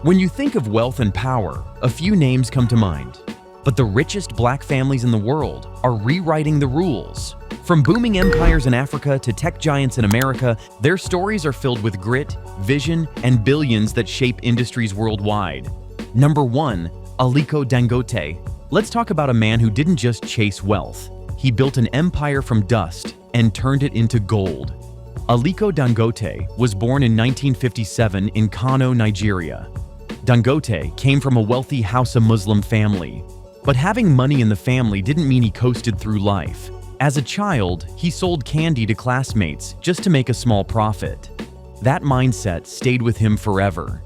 When you think of wealth and power, a few names come to mind. But the richest black families in the world are rewriting the rules. From booming empires in Africa to tech giants in America, their stories are filled with grit, vision, and billions that shape industries worldwide. Number 1, Aliko Dangote. Let's talk about a man who didn't just chase wealth. He built an empire from dust and turned it into gold. Aliko Dangote was born in 1957 in Kano, Nigeria. Dangote came from a wealthy Hausa Muslim family. But having money in the family didn't mean he coasted through life. As a child, he sold candy to classmates just to make a small profit. That mindset stayed with him forever.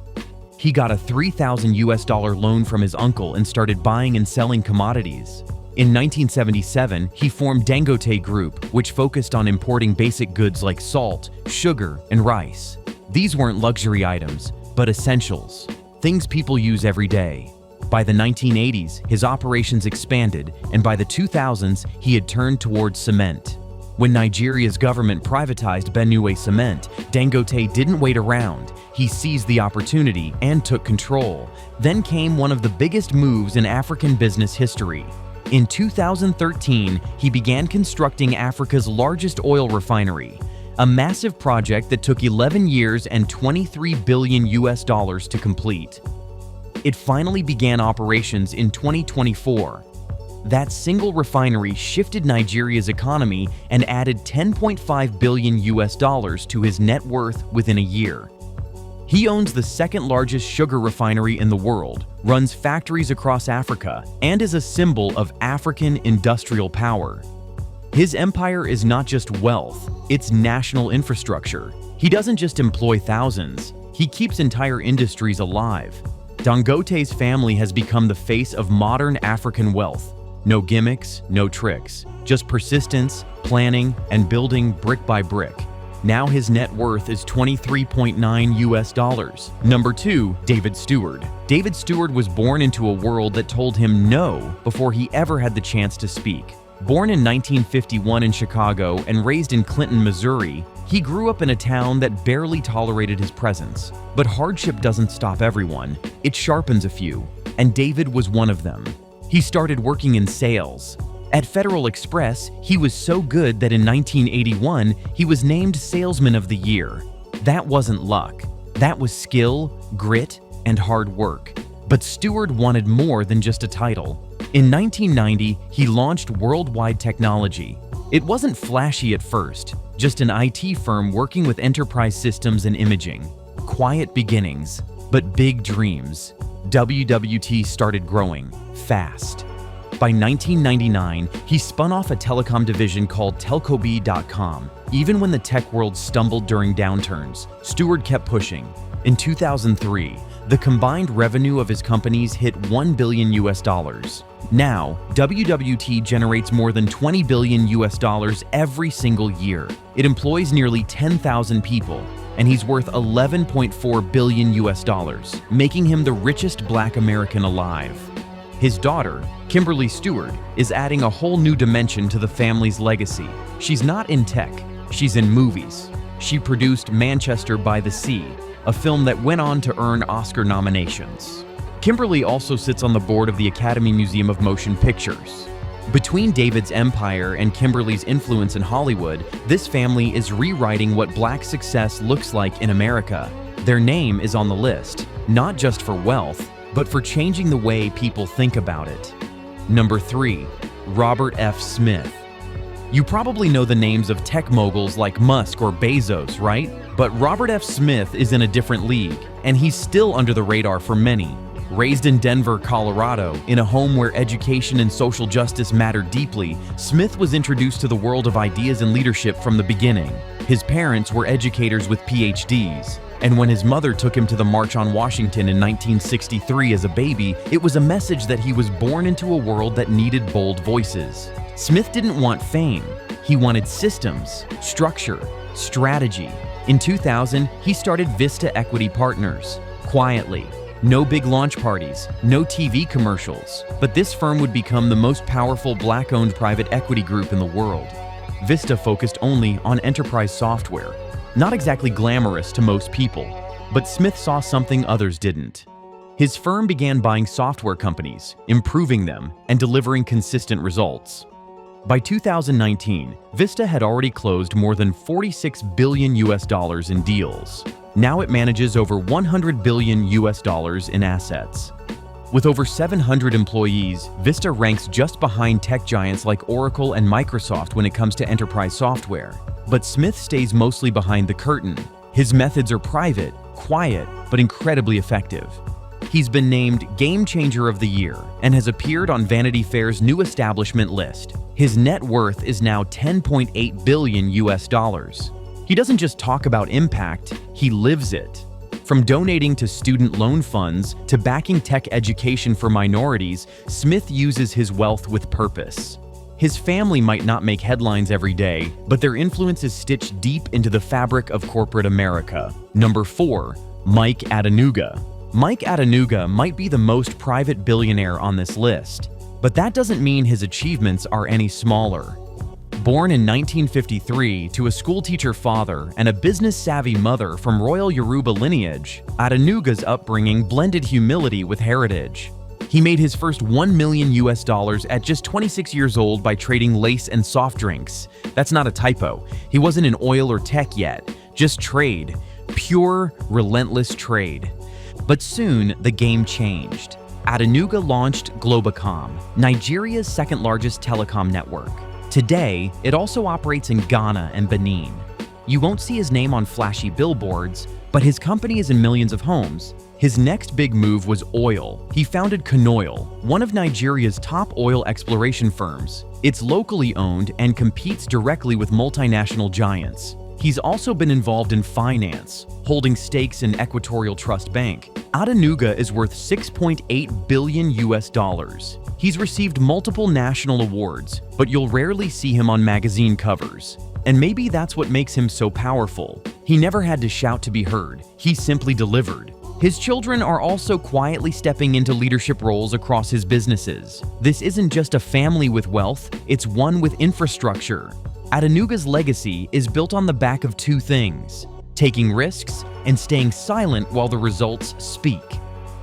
He got a $3,000 loan from his uncle and started buying and selling commodities. In 1977, he formed Dangote Group, which focused on importing basic goods like salt, sugar, and rice. These weren't luxury items, but essentials, things people use every day. By the 1980s, his operations expanded, and by the 2000s, he had turned towards cement. When Nigeria's government privatized Benue Cement, Dangote didn't wait around. He seized the opportunity and took control. Then came one of the biggest moves in African business history. In 2013, he began constructing Africa's largest oil refinery, a massive project that took 11 years and $23 billion to complete. It finally began operations in 2024. That single refinery shifted Nigeria's economy and added $10.5 billion to his net worth within a year. He owns the second largest sugar refinery in the world, runs factories across Africa, and is a symbol of African industrial power. His empire is not just wealth, it's national infrastructure. He doesn't just employ thousands, he keeps entire industries alive. Dangote's family has become the face of modern African wealth. No gimmicks, no tricks, just persistence, planning, and building brick by brick. Now his net worth is $23.9. Number 2, David Stewart. David Stewart was born into a world that told him no before he ever had the chance to speak. Born in 1951 in Chicago and raised in Clinton, Missouri, he grew up in a town that barely tolerated his presence. But hardship doesn't stop everyone, it sharpens a few, and David was one of them. He started working in sales. At Federal Express, he was so good that in 1981, he was named Salesman of the Year. That wasn't luck. That was skill, grit, and hard work. But Stewart wanted more than just a title. In 1990, he launched Worldwide Technology. It wasn't flashy at first, just an IT firm working with enterprise systems and imaging. Quiet beginnings, but big dreams. WWT started growing, fast. By 1999, he spun off a telecom division called telcob.com. Even when the tech world stumbled during downturns, Stewart kept pushing. In 2003, the combined revenue of his companies hit $1 billion. Now, WWT generates more than $20 billion every single year. It employs nearly 10,000 people, and he's worth $11.4 billion, making him the richest Black American alive. His daughter, Kimberly Stewart, is adding a whole new dimension to the family's legacy. She's not in tech, she's in movies. She produced Manchester by the Sea, a film that went on to earn Oscar nominations. Kimberly also sits on the board of the Academy Museum of Motion Pictures. Between David's empire and Kimberly's influence in Hollywood, this family is rewriting what Black success looks like in America. Their name is on the list, not just for wealth, but for changing the way people think about it. Number 3, Robert F. Smith. You probably know the names of tech moguls like Musk or Bezos, right? But Robert F. Smith is in a different league, and he's still under the radar for many. Raised in Denver, Colorado, in a home where education and social justice mattered deeply, Smith was introduced to the world of ideas and leadership from the beginning. His parents were educators with PhDs, and when his mother took him to the March on Washington in 1963 as a baby, it was a message that he was born into a world that needed bold voices. Smith didn't want fame. He wanted systems, structure, strategy. In 2000, he started Vista Equity Partners. Quietly. No big launch parties, no TV commercials, but this firm would become the most powerful Black-owned private equity group in the world. Vista focused only on enterprise software. Not exactly glamorous to most people, but Smith saw something others didn't. His firm began buying software companies, improving them, and delivering consistent results. By 2019, Vista had already closed more than $46 billion in deals. Now it manages over $100 billion in assets. With over 700 employees, Vista ranks just behind tech giants like Oracle and Microsoft when it comes to enterprise software. But Smith stays mostly behind the curtain. His methods are private, quiet, but incredibly effective. He's been named Game Changer of the Year and has appeared on Vanity Fair's new establishment list. His net worth is now $10.8 billion. He doesn't just talk about impact, he lives it. From donating to student loan funds to backing tech education for minorities, Smith uses his wealth with purpose. His family might not make headlines every day, but their influence is stitched deep into the fabric of corporate America. Number 4. Mike Adenuga. Mike Adenuga might be the most private billionaire on this list, but that doesn't mean his achievements are any smaller. Born in 1953 to a schoolteacher father and a business-savvy mother from royal Yoruba lineage, Adenuga's upbringing blended humility with heritage. He made his first $1 million at just 26 years old by trading lace and soft drinks. That's not a typo. He wasn't in oil or tech yet, just trade. Pure, relentless trade. But soon, the game changed. Adenuga launched Globacom, Nigeria's second-largest telecom network. Today, it also operates in Ghana and Benin. You won't see his name on flashy billboards, but his company is in millions of homes. His next big move was oil. He founded Conoil, one of Nigeria's top oil exploration firms. It's locally owned and competes directly with multinational giants. He's also been involved in finance, holding stakes in Equatorial Trust Bank. Adenuga is worth $6.8 billion. He's received multiple national awards, but you'll rarely see him on magazine covers. And maybe that's what makes him so powerful. He never had to shout to be heard. He simply delivered. His children are also quietly stepping into leadership roles across his businesses. This isn't just a family with wealth, it's one with infrastructure. Adenuga's legacy is built on the back of two things: taking risks and staying silent while the results speak.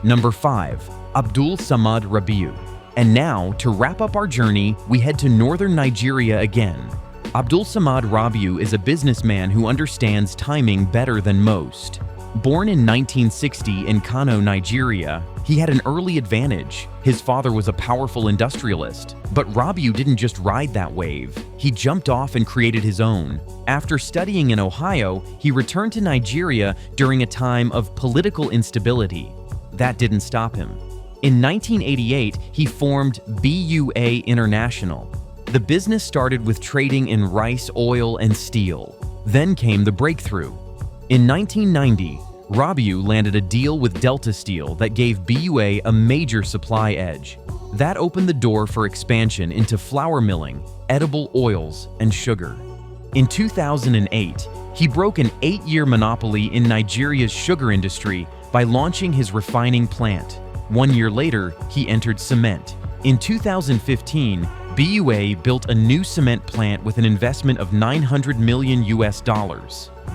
Number 5. Abdul Samad Rabiu. And now, to wrap up our journey, we head to northern Nigeria again. Abdul Samad Rabiu is a businessman who understands timing better than most. Born in 1960 in Kano, Nigeria, he had an early advantage. His father was a powerful industrialist, but Rabiu didn't just ride that wave. He jumped off and created his own. After studying in Ohio, he returned to Nigeria during a time of political instability. That didn't stop him. In 1988, he formed BUA International. The business started with trading in rice, oil, and steel. Then came the breakthrough. In 1990, Rabiu landed a deal with Delta Steel that gave BUA a major supply edge. That opened the door for expansion into flour milling, edible oils, and sugar. In 2008, he broke an 8-year monopoly in Nigeria's sugar industry by launching his refining plant. 1 year later, he entered cement. In 2015, BUA built a new cement plant with an investment of $900 million.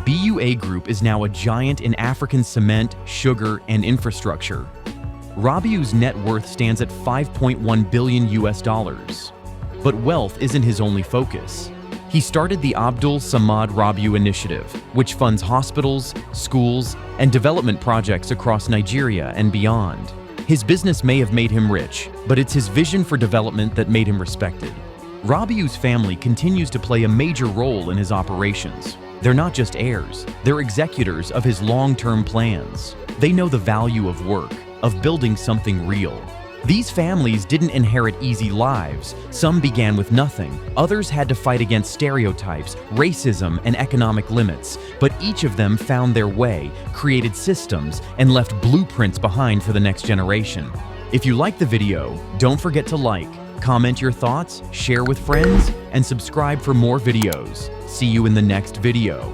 BUA Group is now a giant in African cement, sugar, and infrastructure. Rabiu's net worth stands at $5.1 billion. But wealth isn't his only focus. He started the Abdul Samad Rabiu Initiative, which funds hospitals, schools, and development projects across Nigeria and beyond. His business may have made him rich, but it's his vision for development that made him respected. Rabiu's family continues to play a major role in his operations. They're not just heirs, they're executors of his long-term plans. They know the value of work, of building something real. These families didn't inherit easy lives. Some began with nothing. Others had to fight against stereotypes, racism, and economic limits. But each of them found their way, created systems, and left blueprints behind for the next generation. If you liked the video, don't forget to like, comment your thoughts, share with friends, and subscribe for more videos. See you in the next video.